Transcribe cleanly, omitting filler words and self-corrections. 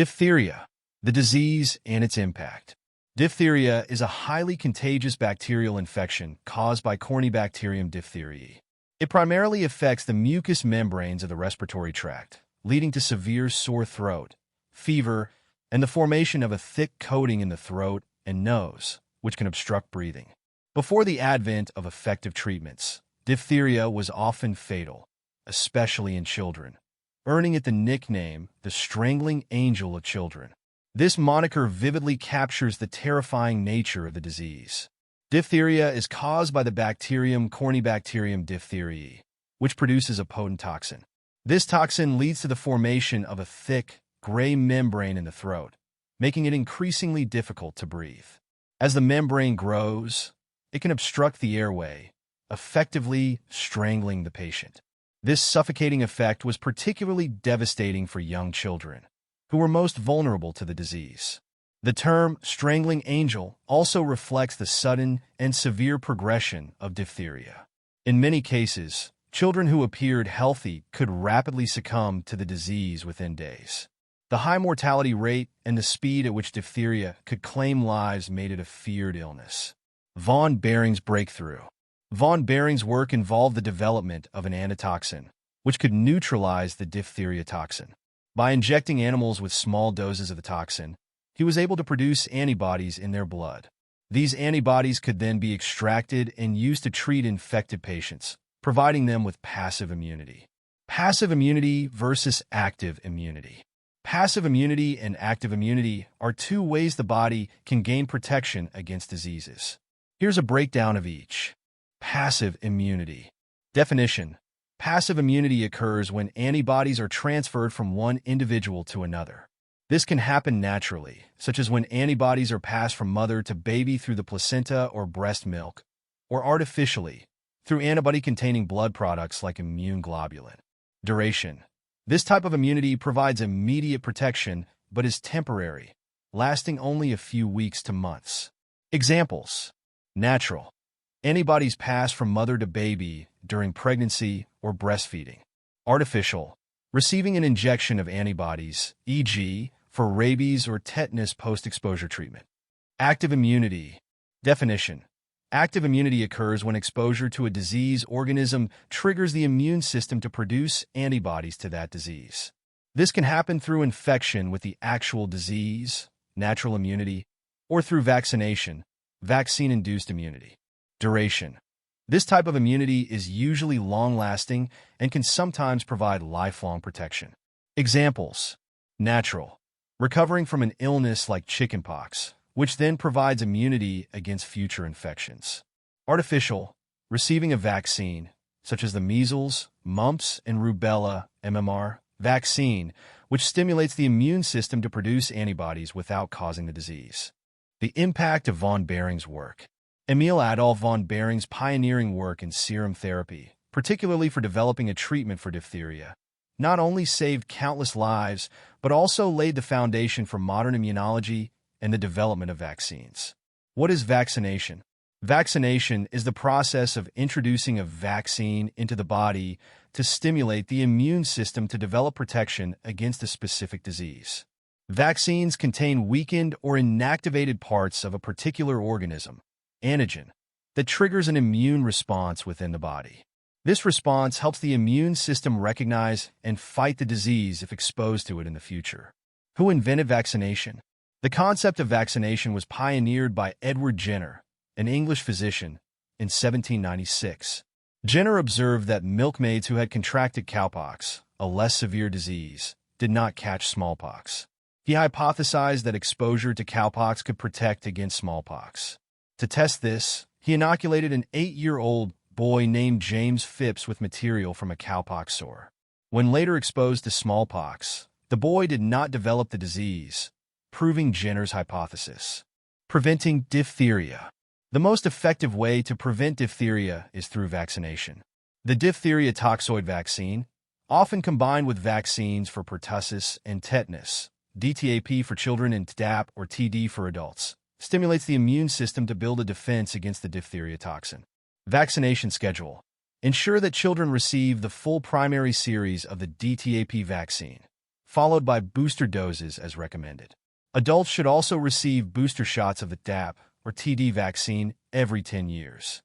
Diphtheria, the disease and its impact. Diphtheria is a highly contagious bacterial infection caused by Corynebacterium diphtheriae. It primarily affects the mucous membranes of the respiratory tract, leading to severe sore throat, fever, and the formation of a thick coating in the throat and nose, which can obstruct breathing. Before the advent of effective treatments, diphtheria was often fatal, especially in children, earning it the nickname the strangling angel of children. This moniker vividly captures the terrifying nature of the disease. Diphtheria is caused by the bacterium Corynebacterium diphtheriae, which produces a potent toxin. This toxin leads to the formation of a thick, gray membrane in the throat, making it increasingly difficult to breathe. As the membrane grows, it can obstruct the airway, effectively strangling the patient. This suffocating effect was particularly devastating for young children, who were most vulnerable to the disease. The term strangling angel also reflects the sudden and severe progression of diphtheria. In many cases, children who appeared healthy could rapidly succumb to the disease within days. The high mortality rate and the speed at which diphtheria could claim lives made it a feared illness. Von Behring's breakthrough. Von Behring's work involved the development of an antitoxin, which could neutralize the diphtheria toxin. By injecting animals with small doses of the toxin, he was able to produce antibodies in their blood. These antibodies could then be extracted and used to treat infected patients, providing them with passive immunity. Passive immunity versus active immunity. Passive immunity and active immunity are two ways the body can gain protection against diseases. Here's a breakdown of each. Passive immunity. Definition: passive immunity occurs when antibodies are transferred from one individual to another. This can happen naturally, such as when antibodies are passed from mother to baby through the placenta or breast milk, or artificially, through antibody-containing blood products like immune globulin. Duration. This type of immunity provides immediate protection, but is temporary, lasting only a few weeks to months. Examples: natural. Antibodies pass from mother to baby during pregnancy or breastfeeding. Artificial. Receiving an injection of antibodies, e.g., for rabies or tetanus post-exposure treatment. Active immunity. Definition: active immunity occurs when exposure to a disease organism triggers the immune system to produce antibodies to that disease. This can happen through infection with the actual disease, natural immunity, or through vaccination, vaccine-induced immunity. Duration. This type of immunity is usually long-lasting and can sometimes provide lifelong protection. Examples: natural. Recovering from an illness like chickenpox, which then provides immunity against future infections. Artificial. Receiving a vaccine, such as the measles, mumps, and rubella (MMR) vaccine, which stimulates the immune system to produce antibodies without causing the disease. The impact of von Behring's work. Emil Adolf von Behring's pioneering work in serum therapy, particularly for developing a treatment for diphtheria, not only saved countless lives, but also laid the foundation for modern immunology and the development of vaccines. What is vaccination? Vaccination is the process of introducing a vaccine into the body to stimulate the immune system to develop protection against a specific disease. Vaccines contain weakened or inactivated parts of a particular organism, antigen, that triggers an immune response within the body. This response helps the immune system recognize and fight the disease if exposed to it in the future. Who invented vaccination? The concept of vaccination was pioneered by Edward Jenner, an English physician, in 1796. Jenner observed that milkmaids who had contracted cowpox, a less severe disease, did not catch smallpox. He hypothesized that exposure to cowpox could protect against smallpox. To test this, he inoculated an 8-year-old boy named James Phipps with material from a cowpox sore. When later exposed to smallpox, the boy did not develop the disease, proving Jenner's hypothesis. Preventing diphtheria. The most effective way to prevent diphtheria is through vaccination. The diphtheria toxoid vaccine, often combined with vaccines for pertussis and tetanus, DTaP for children and Tdap or TD for adults, stimulates the immune system to build a defense against the diphtheria toxin. Vaccination schedule. Ensure that children receive the full primary series of the DTaP vaccine, followed by booster doses as recommended. Adults should also receive booster shots of the DAP or TD vaccine every 10 years.